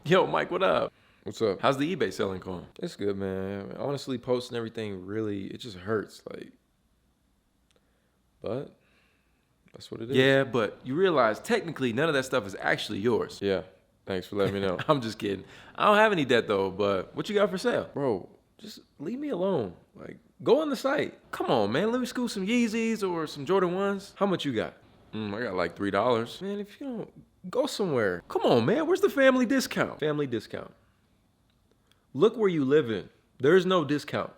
Yo, Mike, what up? What's up? How's the eBay selling going? It's good, man. Honestly, posting everything really, it just hurts. But that's what it is. Yeah, but you realize technically none of that stuff is actually yours. Yeah. Thanks for letting me know. I'm just kidding. I don't have any debt though, but what you got for sale? Bro, just leave me alone. Go on the site. Come on, man. Let me scoop some Yeezys or some Jordan 1s. How much you got? I got like $3. Man, if you don't, go somewhere. Come on, man. Where's the family discount? Family discount. Look where you live in. There's no discount.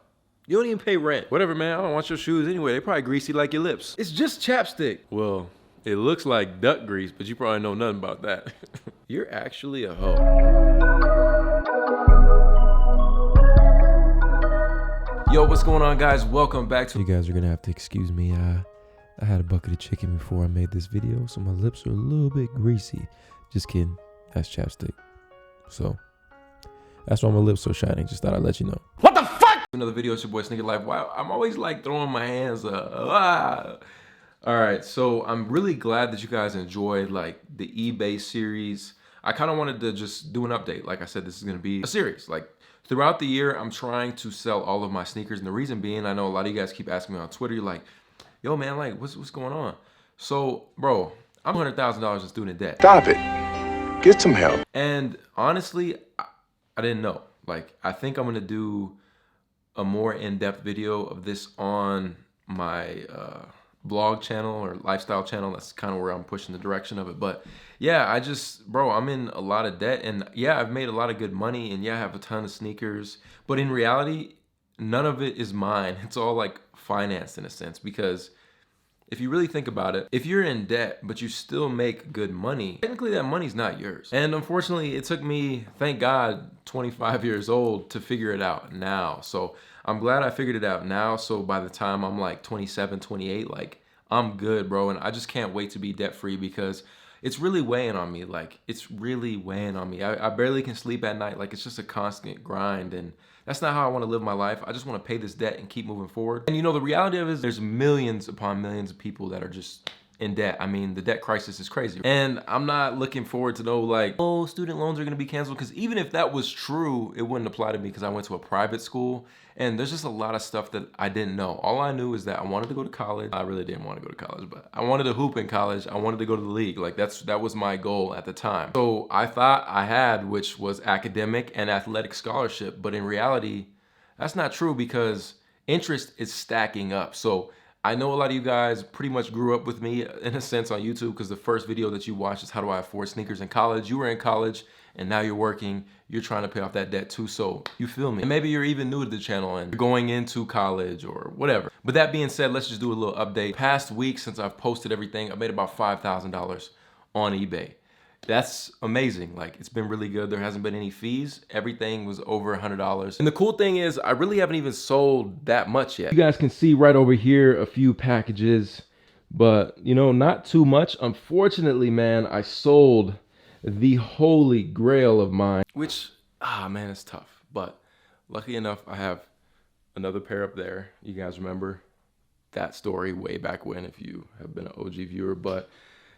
You don't even pay rent. Whatever, man. I don't want your shoes anyway. They probably greasy like your lips. It's just chapstick. Well, it looks like duck grease, but you probably know nothing about that. You're actually a hoe. Yo, what's going on, guys? Welcome back to... You guys are gonna have to excuse me. I had a bucket of chicken before I made this video, so my lips are a little bit greasy. Just kidding. That's chapstick. So that's why my lips are shining. Just thought I'd let you know. What the fuck? Another video. It's your boy ASneakerLife. Wow, I'm always like throwing my hands up. All right, so I'm really glad that you guys enjoyed like the eBay series. I kind of wanted to just do an update. Like I said, this is gonna be a series. Like throughout the year, I'm trying to sell all of my sneakers, and the reason being, I know a lot of you guys keep asking me on Twitter, you're like, yo man, like what's going on? So bro, I'm $100,000 in student debt. Stop it. Get some help. And honestly, I didn't know. Like, I think I'm gonna do a more in-depth video of this on my blog channel or lifestyle channel. That's kind of where I'm pushing the direction of it. But yeah, bro, I'm in a lot of debt, and yeah, I've made a lot of good money, and yeah, I have a ton of sneakers, but in reality, none of it is mine. It's all like financed in a sense, because if you really think about it, if you're in debt, but you still make good money, technically that money's not yours. And unfortunately, it took me, thank God, 25 years old to figure it out now. So I'm glad I figured it out now. So by the time I'm like 27, 28, like I'm good, bro. And I just can't wait to be debt free, because it's really weighing on me. Like it's really weighing on me. I barely can sleep at night. Like it's just a constant grind, and that's not how I want to live my life. I just want to pay this debt and keep moving forward. And you know, the reality of it is there's millions upon millions of people that are just in debt. I mean, the debt crisis is crazy. And I'm not looking forward to know like, oh, student loans are going to be canceled. Because even if that was true, it wouldn't apply to me, because I went to a private school. And there's just a lot of stuff that I didn't know. All I knew is that I wanted to go to college. I really didn't want to go to college, but I wanted to hoop in college. I wanted to go to the league. Like that was my goal at the time. So I thought I had, which was academic and athletic scholarship. But in reality, that's not true, because interest is stacking up. So I know a lot of you guys pretty much grew up with me in a sense on YouTube, because the first video that you watched is how do I afford sneakers in college. You were in college and now you're working, you're trying to pay off that debt too, so you feel me. And maybe you're even new to the channel and you're going into college or whatever. But that being said, let's just do a little update. Past week since I've posted everything, I made about $5,000 on eBay. That's amazing. Like, it's been really good. There hasn't been any fees. Everything was over $100. And the cool thing is I really haven't even sold that much yet. You guys can see right over here a few packages, but you know, not too much. Unfortunately, man, I sold the holy grail of mine. Which, man, it's tough. But lucky enough, I have another pair up there. You guys remember that story way back when, if you have been an OG viewer. But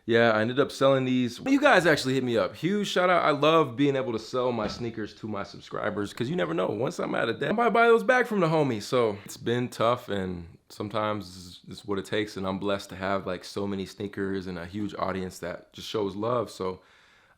yeah, I ended up selling these. You guys actually hit me up. Huge shout out. I love being able to sell my sneakers to my subscribers, because you never know. Once I'm out of debt, I might buy those back from the homie. So it's been tough, and sometimes it's what it takes. And I'm blessed to have like so many sneakers and a huge audience that just shows love. So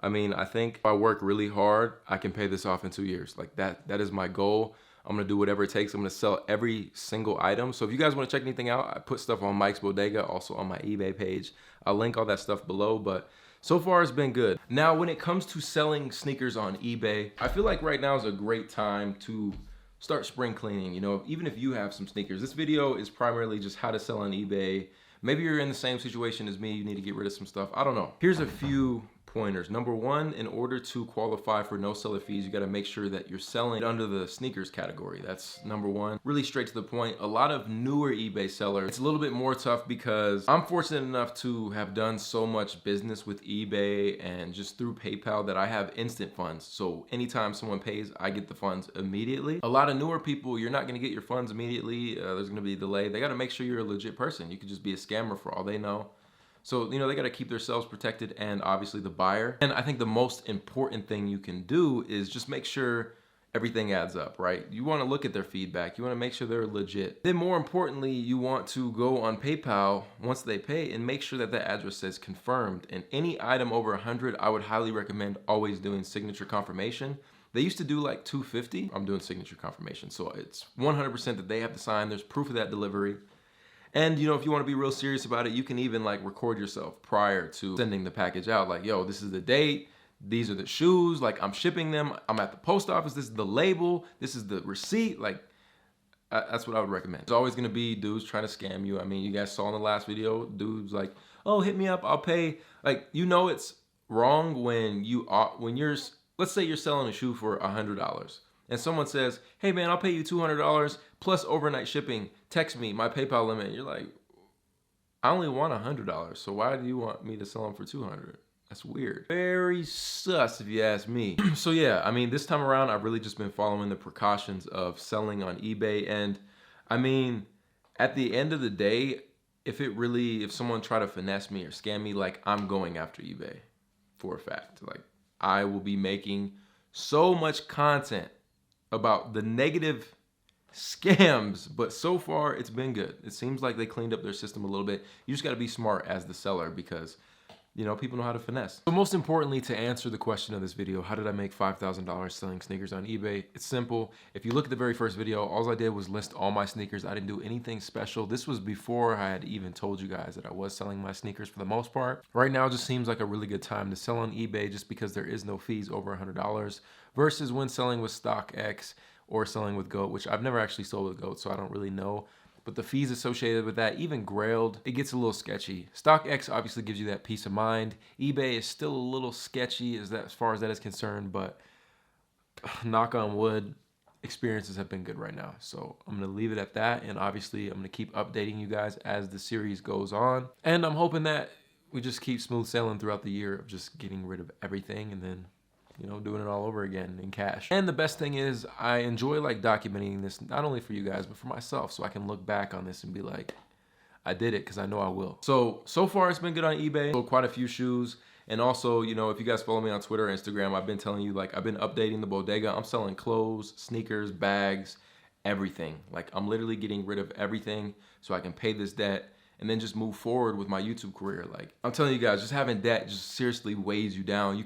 I mean, I think if I work really hard, I can pay this off in 2 years. Like that is my goal. I'm gonna do whatever it takes. I'm gonna sell every single item. So if you guys wanna check anything out, I put stuff on Mike's Bodega, also on my eBay page. I'll link all that stuff below, but so far it's been good. Now, when it comes to selling sneakers on eBay, I feel like right now is a great time to start spring cleaning. You know, even if you have some sneakers. This video is primarily just how to sell on eBay. Maybe you're in the same situation as me, you need to get rid of some stuff. I don't know. Here's a few pointers. Number one, in order to qualify for no seller fees, you got to make sure that you're selling under the sneakers category. That's number one. Really straight to the point. A lot of newer eBay sellers, it's a little bit more tough, because I'm fortunate enough to have done so much business with eBay and just through PayPal that I have instant funds. So anytime someone pays, I get the funds immediately. A lot of newer people, you're not going to get your funds immediately. There's going to be a delay. They got to make sure you're a legit person. You could just be a scammer for all they know. So, you know, they got to keep themselves protected and obviously the buyer. And I think the most important thing you can do is just make sure everything adds up, right? You want to look at their feedback. You want to make sure they're legit. Then more importantly, you want to go on PayPal once they pay and make sure that that address says confirmed. And any item over 100, I would highly recommend always doing signature confirmation. They used to do like $250. I'm doing signature confirmation. So it's 100% that they have to sign. There's proof of that delivery. And you know, if you want to be real serious about it, you can even like record yourself prior to sending the package out. Like, yo, this is the date. These are the shoes. Like, I'm shipping them. I'm at the post office. This is the label. This is the receipt. Like, that's what I would recommend. There's always going to be dudes trying to scam you. I mean, you guys saw in the last video, dudes like, oh, hit me up. I'll pay. Like, you know, it's wrong when you're, let's say you're selling a shoe for $100. And someone says, hey man, I'll pay you $200 plus overnight shipping. Text me my PayPal limit. You're like, I only want $100. So why do you want me to sell them for $200? That's weird. Very sus if you ask me. So yeah, I mean, this time around, I've really just been following the precautions of selling on eBay. And I mean, at the end of the day, if someone try to finesse me or scam me, like, I'm going after eBay for a fact. Like, I will be making so much content about the negative scams, but so far it's been good. It seems like they cleaned up their system a little bit. You just got to be smart as the seller because, you know, people know how to finesse. So most importantly, to answer the question of this video, how did I make $5,000 selling sneakers on eBay? It's simple. If you look at the very first video, all I did was list all my sneakers. I didn't do anything special. This was before I had even told you guys that I was selling my sneakers for the most part. Right now, it just seems like a really good time to sell on eBay just because there is no fees over $100 versus when selling with StockX or selling with GOAT, which I've never actually sold with GOAT, so I don't really know. But the fees associated with that, even Grailed, it gets a little sketchy. StockX obviously gives you that peace of mind. eBay is still a little sketchy as far as that is concerned, but knock on wood, experiences have been good right now. So I'm gonna leave it at that, and obviously I'm gonna keep updating you guys as the series goes on. And I'm hoping that we just keep smooth sailing throughout the year of just getting rid of everything and then, you know, doing it all over again in cash. And the best thing is I enjoy like documenting this, not only for you guys, but for myself, so I can look back on this and be like, I did it because I know I will. So far it's been good on eBay. Sold quite a few shoes. And also, you know, if you guys follow me on Twitter or Instagram, I've been telling you, like, I've been updating the bodega. I'm selling clothes, sneakers, bags, everything. Like, I'm literally getting rid of everything so I can pay this debt and then just move forward with my YouTube career. Like, I'm telling you guys, just having debt just seriously weighs you down. You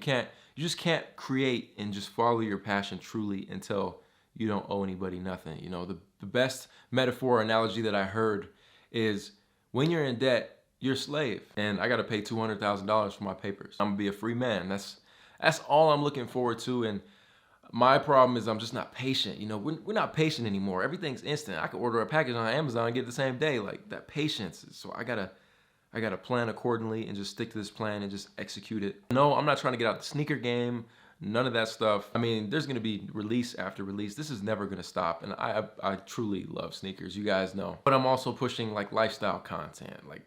just can't create and just follow your passion truly until you don't owe anybody nothing. You know, the best metaphor or analogy that I heard is when you're in debt, you're a slave. And I got to pay $200,000 for my papers. I'm gonna be a free man. That's all I'm looking forward to. And my problem is I'm just not patient. You know, we're not patient anymore. Everything's instant. I could order a package on Amazon and get it the same day. Like, that patience. So I gotta plan accordingly and just stick to this plan and just execute it. No, I'm not trying to get out the sneaker game, none of that stuff. I mean, there's gonna be release after release. This is never gonna stop. And I truly love sneakers, you guys know. But I'm also pushing like lifestyle content, like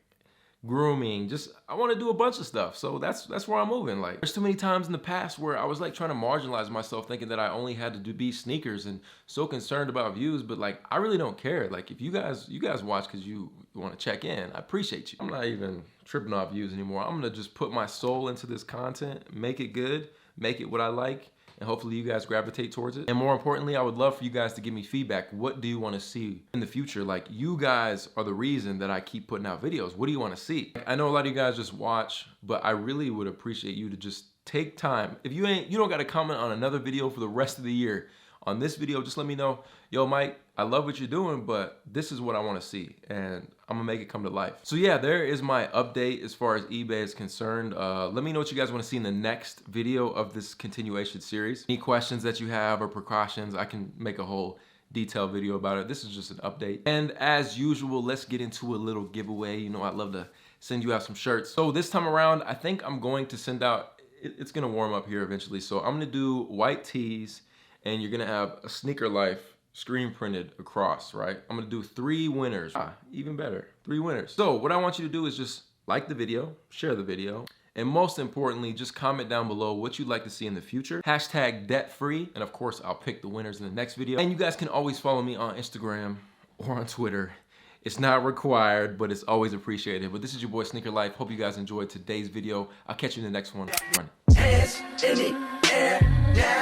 grooming, I want to do a bunch of stuff. So that's where I'm moving. Like, there's too many times in the past where I was like trying to marginalize myself, thinking that I only had to be sneakers and so concerned about views, but like, I really don't care. Like, if you guys watch because you want to check in, I appreciate you. I'm not even tripping off views anymore. I'm gonna just put my soul into this content, make it good, make it what I like, and hopefully you guys gravitate towards it. And more importantly, I would love for you guys to give me feedback. What do you want to see in the future? Like, you guys are the reason that I keep putting out videos. What do you want to see? I know a lot of you guys just watch, but I really would appreciate you to just take time. If you don't got to comment on another video for the rest of the year. On this video, just let me know, yo, Mike, I love what you're doing, but this is what I want to see, and I'm gonna make it come to life. So yeah, there is my update as far as eBay is concerned. Let me know what you guys want to see in the next video of this continuation series. Any questions that you have or precautions, I can make a whole detailed video about it. This is just an update. And as usual, let's get into a little giveaway. You know, I'd love to send you out some shirts. So this time around, I think I'm going to send out, it's gonna warm up here eventually. So I'm gonna do white tees, and you're gonna have a ASneakerLife screen printed across, right? I'm gonna do 3 winners. Even better, 3 winners. So what I want you to do is just like the video, share the video, and most importantly, just comment down below what you'd like to see in the future. Hashtag debt-free, and of course, I'll pick the winners in the next video. And you guys can always follow me on Instagram or on Twitter It's not required, but it's always appreciated. But this is your boy Sneaker Life. Hope you guys enjoyed today's video. I'll catch you in the next one. Run it.